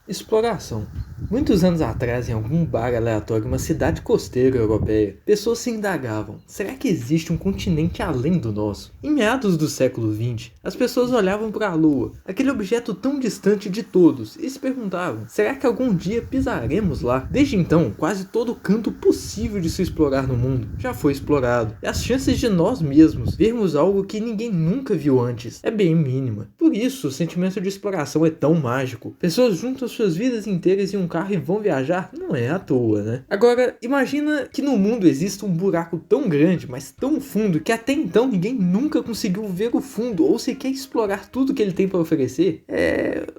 Exploração. Muitos anos atrás, em algum bar aleatório em uma cidade costeira europeia, pessoas se indagavam: será que existe um continente além do nosso? Em meados do século XX, as pessoas olhavam para a Lua, aquele objeto tão distante de todos, e se perguntavam: será que algum dia pisaremos lá? Desde então, quase todo canto possível de se explorar no mundo já foi explorado, e as chances de nós mesmos vermos algo que ninguém nunca viu antes é bem mínima. Por isso, o sentimento de exploração é tão mágico. Pessoas juntam suas vidas inteiras em um carro e vão viajar, não é à toa, né? Agora, imagina que no mundo exista um buraco tão grande, mas tão fundo, que até então ninguém nunca conseguiu ver o fundo ou sequer explorar tudo que ele tem para oferecer.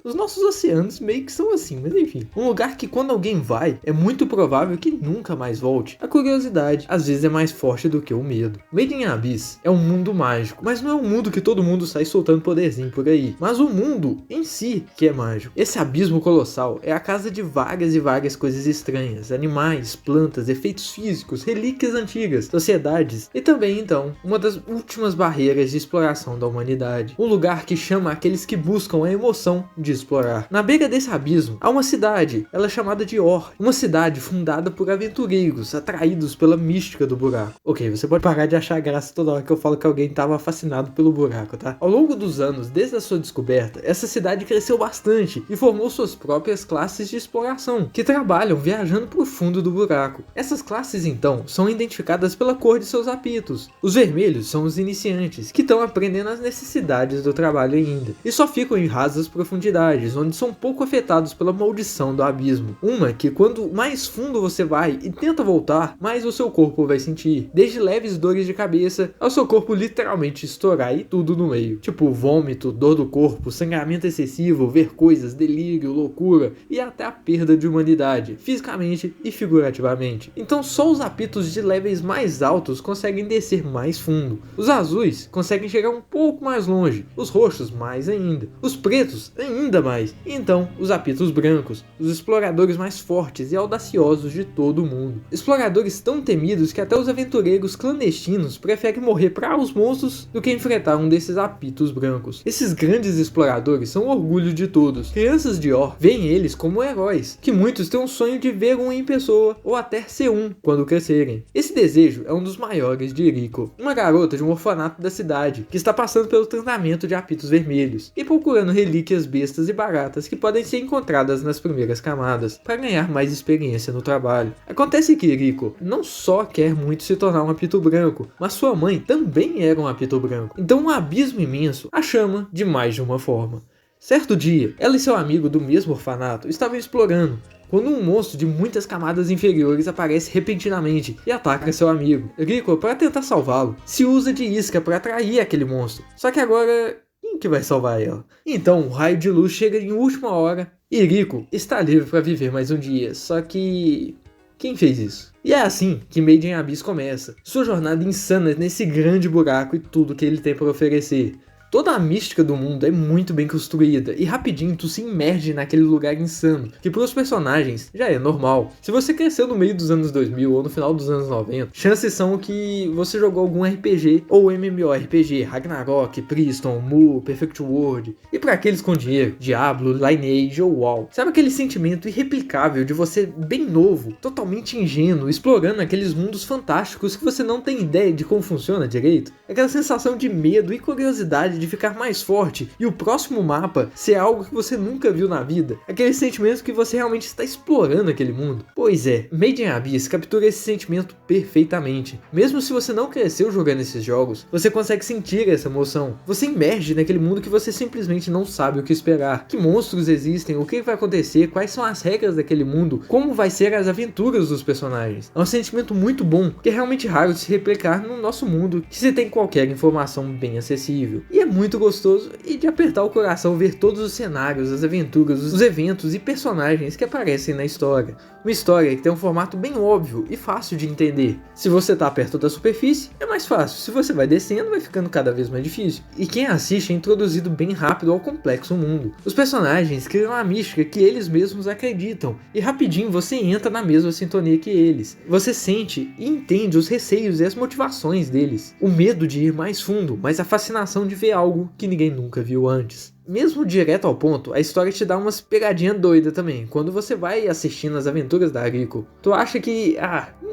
Os nossos oceanos meio que são assim, mas enfim. Um lugar que quando alguém vai, é muito provável que nunca mais volte. A curiosidade, às vezes, é mais forte do que o medo. Made in Abyss é um mundo mágico, mas não é um mundo que todo mundo sai soltando poderzinho por aí, mas o mundo em si que é mágico. Esse abismo colossal é a casa de várias e várias coisas estranhas, animais, plantas, efeitos físicos, relíquias antigas, sociedades e também, então, uma das últimas barreiras de exploração da humanidade. Um lugar que chama aqueles que buscam a emoção de explorar. Na beira desse abismo, há uma cidade, ela é chamada de Or, uma cidade fundada por aventureiros, atraídos pela mística do buraco. Ok, você pode parar de achar graça toda hora que eu falo que alguém estava fascinado pelo buraco, tá? Ao longo dos anos, desde a sua descoberta, essa cidade cresceu bastante e formou suas próprias classes de exploração, que trabalham viajando para o fundo do buraco. Essas classes, então, são identificadas pela cor de seus apitos. Os vermelhos são os iniciantes, que estão aprendendo as necessidades do trabalho ainda, e só ficam em rasas profundidades, onde são pouco afetados pela maldição do abismo. Uma que quanto mais fundo você vai e tenta voltar, mais o seu corpo vai sentir, desde leves dores de cabeça ao seu corpo literalmente estourar e tudo no meio. Tipo vômito, dor do corpo, sangramento excessivo, ver coisas, delírio, loucura e até a perda de humanidade, fisicamente e figurativamente. Então só os apitos de levels mais altos conseguem descer mais fundo. Os azuis conseguem chegar um pouco mais longe, os roxos mais ainda, os pretos ainda mais, e então os apitos brancos, os exploradores mais fortes e audaciosos de todo o mundo. Exploradores tão temidos que até os aventureiros clandestinos preferem morrer para os monstros do que enfrentar um desses apitos brancos. Esses grandes exploradores são o orgulho de todos. Crianças de Or veem eles como heróis, que muitos têm um sonho de ver um em pessoa ou até ser um quando crescerem. Esse desejo é um dos maiores de Rico, uma garota de um orfanato da cidade que está passando pelo tratamento de apitos vermelhos e procurando relíquias bestas e baratas que podem ser encontradas nas primeiras camadas para ganhar mais experiência no trabalho. Acontece que Rico não só quer muito se tornar um apito branco, mas sua mãe também era um apito branco. Então um abismo imenso a chama de mais de uma forma. Certo dia, ela e seu amigo do mesmo orfanato estavam explorando, quando um monstro de muitas camadas inferiores aparece repentinamente e ataca seu amigo. Rico, para tentar salvá-lo, se usa de isca para atrair aquele monstro. Só que agora, quem que vai salvar ela? Então, o raio de luz chega em última hora e Rico está livre para viver mais um dia. Só que quem fez isso? E é assim que Made in Abyss começa. Sua jornada insana nesse grande buraco e tudo que ele tem para oferecer. Toda a mística do mundo é muito bem construída e rapidinho tu se imerge naquele lugar insano, que para os personagens já é normal. Se você cresceu no meio dos anos 2000 ou no final dos anos 90, chances são que você jogou algum RPG ou MMORPG, Ragnarok, Priston, Mu, Perfect World, e para aqueles com dinheiro, Diablo, Lineage ou WoW. Sabe aquele sentimento irreplicável de você bem novo, totalmente ingênuo, explorando aqueles mundos fantásticos que você não tem ideia de como funciona direito? Aquela sensação de medo e curiosidade de ficar mais forte e o próximo mapa ser algo que você nunca viu na vida. Aquele sentimento que você realmente está explorando aquele mundo. Pois é, Made in Abyss captura esse sentimento perfeitamente. Mesmo se você não cresceu jogando esses jogos, você consegue sentir essa emoção. Você emerge naquele mundo que você simplesmente não sabe o que esperar. Que monstros existem, o que vai acontecer, quais são as regras daquele mundo, como vai ser as aventuras dos personagens. É um sentimento muito bom, que é realmente raro de se replicar no nosso mundo, que se tem qualquer informação bem acessível. E é muito gostoso e de apertar o coração ver todos os cenários, as aventuras, os eventos e personagens que aparecem na história. Uma história que tem um formato bem óbvio e fácil de entender. Se você está perto da superfície, é mais fácil. Se você vai descendo, vai ficando cada vez mais difícil. E quem assiste é introduzido bem rápido ao complexo mundo. Os personagens criam a mística que eles mesmos acreditam, e rapidinho você entra na mesma sintonia que eles. Você sente e entende os receios e as motivações deles. O medo de ir mais fundo, mas a fascinação de ver algo que ninguém nunca viu antes. mesmo direto ao ponto, a história te dá umas pegadinhas doidas também. Quando você vai assistindo as aventuras da Ariko, tu acha que,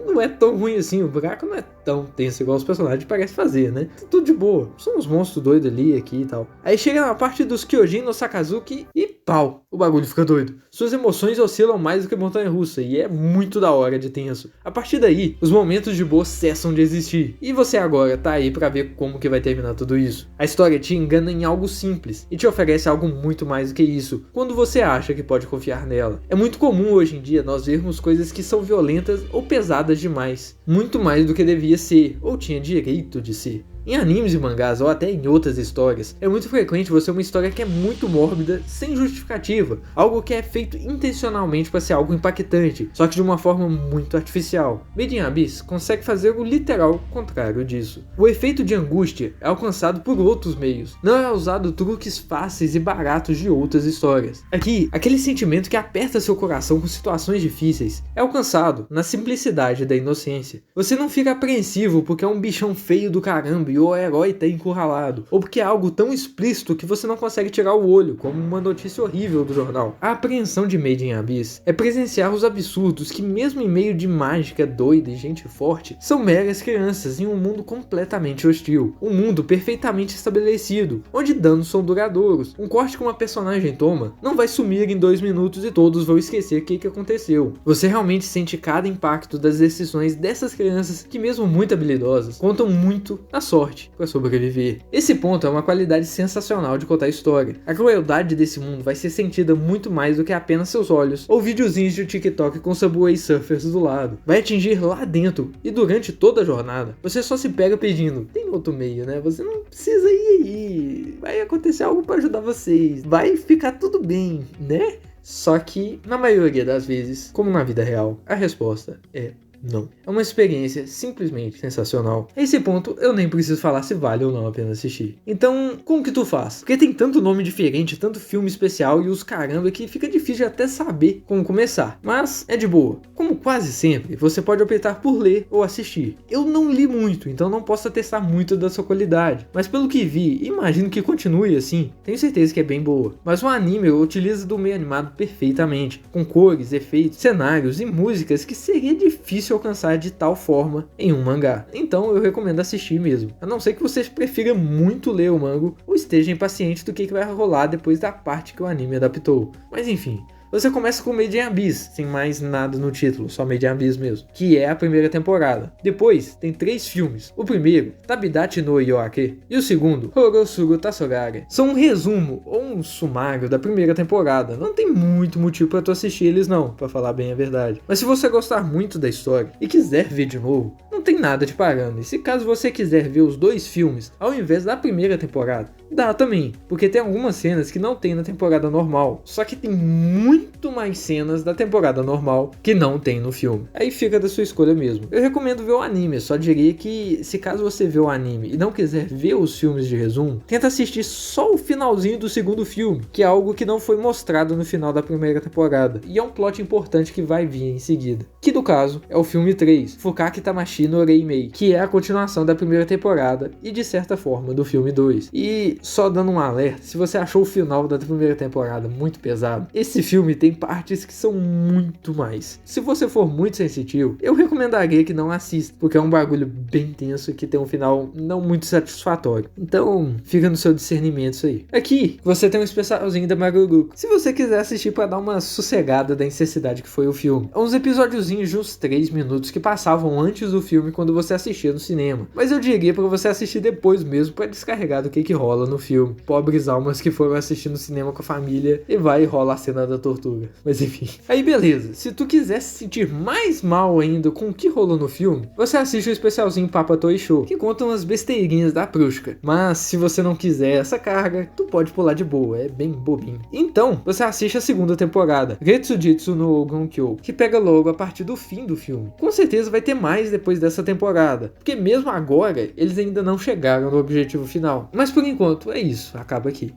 não é tão ruim assim, o buraco não é tão tenso igual os personagens parecem fazer, né? Tudo de boa, são uns monstros doidos ali, aqui e tal. Aí chega na parte dos Kyojin no Sakazuki e pau, o bagulho fica doido. Suas emoções oscilam mais do que montanha-russa e é muito da hora de tenso. A partir daí, os momentos de boa cessam de existir. E você agora tá aí pra ver como que vai terminar tudo isso. A história te engana em algo simples e te oferece algo muito mais do que isso, quando você acha que pode confiar nela. É muito comum hoje em dia nós vermos coisas que são violentas ou pesadas demais. Muito mais do que devia ser, ou tinha direito de ser. Em animes e mangás, ou até em outras histórias, é muito frequente você ter uma história que é muito mórbida, sem justificativa, algo que é feito intencionalmente para ser algo impactante, só que de uma forma muito artificial. Made in Abyss consegue fazer o literal contrário disso. O efeito de angústia é alcançado por outros meios, não é usado truques fáceis e baratos de outras histórias. Aqui, aquele sentimento que aperta seu coração com situações difíceis é alcançado na simplicidade da inocência. Você não fica apreensivo porque é um bichão feio do caramba e o herói tá encurralado, ou porque é algo tão explícito que você não consegue tirar o olho, como uma notícia horrível do jornal. A apreensão de Made in Abyss é presenciar os absurdos que, mesmo em meio de mágica doida e gente forte, são meras crianças em um mundo completamente hostil. Um mundo perfeitamente estabelecido, onde danos são duradouros. Um corte que uma personagem toma não vai sumir em 2 minutos e todos vão esquecer o que aconteceu. Você realmente sente cada impacto das decisões dessas crianças que, mesmo muito habilidosas, contam muito na sorte para sobreviver. Esse ponto é uma qualidade sensacional de contar a história. A crueldade desse mundo vai ser sentida muito mais do que apenas seus olhos ou videozinhos de TikTok com Subway Surfers do lado. Vai atingir lá dentro e durante toda a jornada você só se pega pedindo, tem outro meio, né? Você não precisa ir aí. Vai acontecer algo para ajudar vocês. Vai ficar tudo bem, né? Só que, na maioria das vezes, como na vida real, a resposta é não. É uma experiência simplesmente sensacional. A esse ponto, eu nem preciso falar se vale ou não a pena assistir. Então, como que tu faz? Porque tem tanto nome diferente, tanto filme especial e os caramba que fica difícil de até saber como começar. Mas é de boa. Como quase sempre, você pode optar por ler ou assistir. Eu não li muito, então não posso atestar muito da sua qualidade. Mas pelo que vi, imagino que continue assim. Tenho certeza que é bem boa. Mas o anime utiliza do meio animado perfeitamente, com cores, efeitos, cenários e músicas que seria difícil alcançar de tal forma em um mangá. Então eu recomendo assistir mesmo, a não ser que você prefira muito ler o manga ou esteja impaciente do que vai rolar depois da parte que o anime adaptou. Mas enfim, você começa com Made in Abyss, sem mais nada no título, só Made in Abyss mesmo, que é a primeira temporada. Depois, tem 3 filmes. O primeiro, Tabidachi no Yoake, e o segundo, Horosugo Tasogaga. São um resumo, ou um sumário da primeira temporada. Não tem muito motivo pra tu assistir eles não, pra falar bem a verdade. Mas se você gostar muito da história e quiser ver de novo, não tem nada te pagando. E se caso você quiser ver os 2 filmes, ao invés da primeira temporada, dá também, porque tem algumas cenas que não tem na temporada normal, só que tem muito mais cenas da temporada normal que não tem no filme. Aí fica da sua escolha mesmo. Eu recomendo ver o anime, só diria que se caso você ver o anime e não quiser ver os filmes de resumo, tenta assistir só o finalzinho do segundo filme, que é algo que não foi mostrado no final da primeira temporada, e é um plot importante que vai vir em seguida, que no caso é o filme 3, Fukaki Tamashi no Reimei, que é a continuação da primeira temporada e de certa forma do filme 2. E só dando um alerta, se você achou o final da primeira temporada muito pesado, esse filme tem partes que são muito mais. Se você for muito sensitivo, eu recomendaria que não assista, porque é um bagulho bem tenso e que tem um final não muito satisfatório. Então, fica no seu discernimento isso aí. Aqui, você tem um especialzinho da Maruruko, se você quiser assistir para dar uma sossegada da necessidade que foi o filme. É uns episódiozinhos de uns 3 minutos que passavam antes do filme quando você assistia no cinema. Mas eu diria para você assistir depois mesmo para descarregar do que rola no filme. Pobres almas que foram assistir no cinema com a família e vai e rola a cena da tortura. Mas enfim. Aí beleza, se tu quiser se sentir mais mal ainda com o que rolou no filme, você assiste o especialzinho Papa Toy Show, que conta umas besteirinhas da Prushka. Mas se você não quiser essa carga, tu pode pular de boa, é bem bobinho. Então, você assiste a segunda temporada, Retsujitsu no Ogonkyo, que pega logo a partir do fim do filme. Com certeza vai ter mais depois dessa temporada, porque mesmo agora, eles ainda não chegaram no objetivo final. Mas por enquanto, é isso, acaba aqui.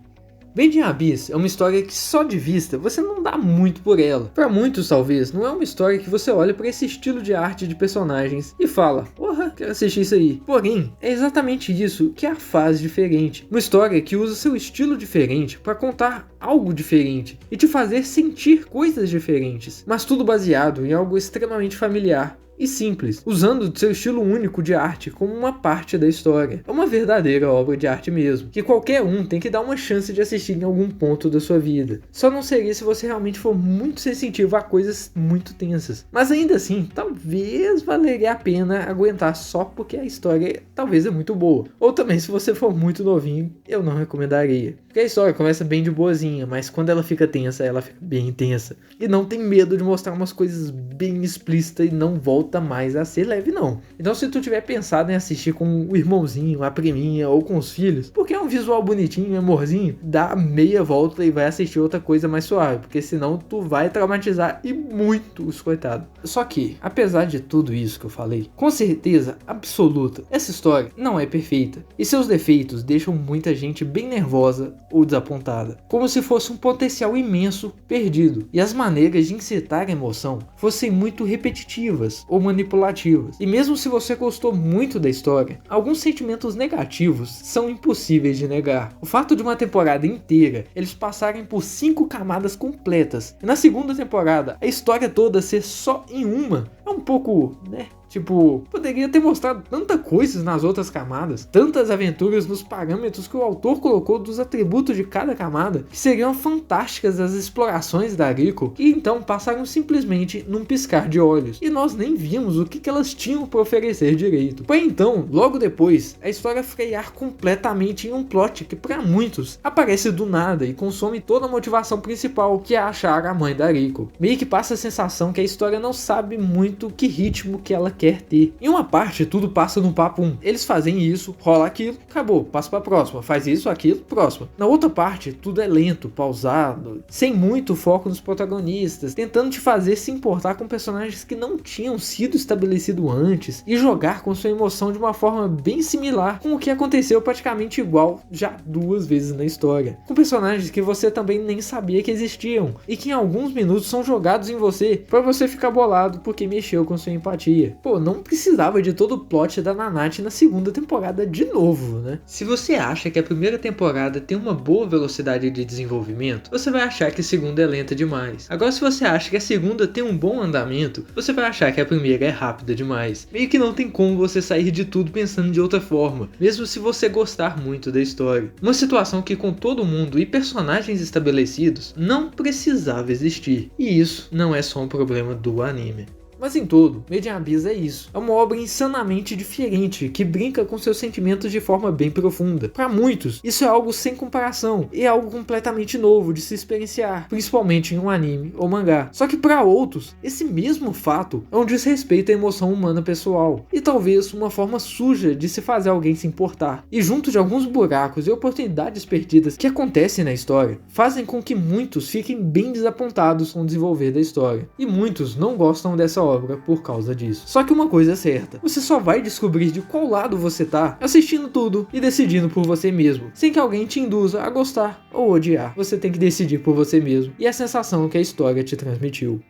Made in Abyss é uma história que só de vista você não dá muito por ela. Para muitos talvez, não é uma história que você olha para esse estilo de arte de personagens e fala, porra, quero assistir isso aí. Porém, é exatamente isso que a faz diferente. Uma história que usa seu estilo diferente para contar algo diferente e te fazer sentir coisas diferentes, mas tudo baseado em algo extremamente familiar e simples, usando seu estilo único de arte como uma parte da história. É uma verdadeira obra de arte mesmo, que qualquer um tem que dar uma chance de assistir em algum ponto da sua vida. Só não seria se você realmente for muito sensitivo a coisas muito tensas. Mas ainda assim, talvez valeria a pena aguentar só porque a história talvez é muito boa. Ou também se você for muito novinho, eu não recomendaria. Porque a história começa bem de boazinha, mas quando ela fica tensa, ela fica bem tensa. E não tem medo de mostrar umas coisas bem explícitas e não volta mais a ser leve não. Então se tu tiver pensado em assistir com o irmãozinho, a priminha ou com os filhos, porque é um visual bonitinho, amorzinho, dá meia volta e vai assistir outra coisa mais suave, porque senão tu vai traumatizar e muito os coitados. Só que, apesar de tudo isso que eu falei, com certeza absoluta, essa história não é perfeita e seus defeitos deixam muita gente bem nervosa ou desapontada, como se fosse um potencial imenso perdido e as maneiras de incitar a emoção fossem muito repetitivas ou manipulativas. E mesmo se você gostou muito da história, alguns sentimentos negativos são impossíveis de negar. O fato de uma temporada inteira eles passarem por 5 camadas completas e na segunda temporada a história toda ser só em uma é um pouco, né? Tipo, poderia ter mostrado tanta coisa nas outras camadas, tantas aventuras nos parâmetros que o autor colocou dos atributos de cada camada, que seriam fantásticas as explorações da Rico, e então passaram simplesmente num piscar de olhos, e nós nem vimos o que elas tinham para oferecer direito. Porém então, logo depois, a história frear completamente em um plot que para muitos aparece do nada e consome toda a motivação principal, que é achar a mãe da Rico. Meio que passa a sensação que a história não sabe muito que ritmo que ela quer ter. Em uma parte tudo passa no papo eles fazem isso, rola aquilo, acabou, passa pra próxima, faz isso, aquilo, próxima. Na outra parte tudo é lento, pausado, sem muito foco nos protagonistas, tentando te fazer se importar com personagens que não tinham sido estabelecidos antes e jogar com sua emoção de uma forma bem similar com o que aconteceu praticamente igual já 2 vezes na história, com personagens que você também nem sabia que existiam e que em alguns minutos são jogados em você pra você ficar bolado porque mexeu com sua empatia. Pô, não precisava de todo o plot da Nanate na segunda temporada de novo, né? Se você acha que a primeira temporada tem uma boa velocidade de desenvolvimento, você vai achar que a segunda é lenta demais. Agora, se você acha que a segunda tem um bom andamento, você vai achar que a primeira é rápida demais. Meio que não tem como você sair de tudo pensando de outra forma, mesmo se você gostar muito da história. Uma situação que com todo mundo e personagens estabelecidos não precisava existir. E isso não é só um problema do anime. Mas em todo, Made in Abyss é isso. É uma obra insanamente diferente, que brinca com seus sentimentos de forma bem profunda. Para muitos, isso é algo sem comparação, e é algo completamente novo de se experienciar, principalmente em um anime ou mangá. Só que para outros, esse mesmo fato é um desrespeito à emoção humana pessoal, e talvez uma forma suja de se fazer alguém se importar. E junto de alguns buracos e oportunidades perdidas que acontecem na história, fazem com que muitos fiquem bem desapontados com o desenvolver da história. E muitos não gostam dessa obra por causa disso. Só que uma coisa é certa, você só vai descobrir de qual lado você tá assistindo tudo e decidindo por você mesmo, sem que alguém te induza a gostar ou odiar. Você tem que decidir por você mesmo e a sensação que a história te transmitiu.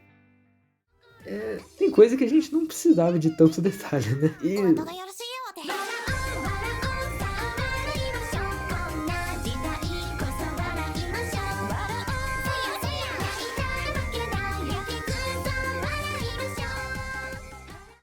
Tem coisa que a gente não precisava de tanto detalhe, né? E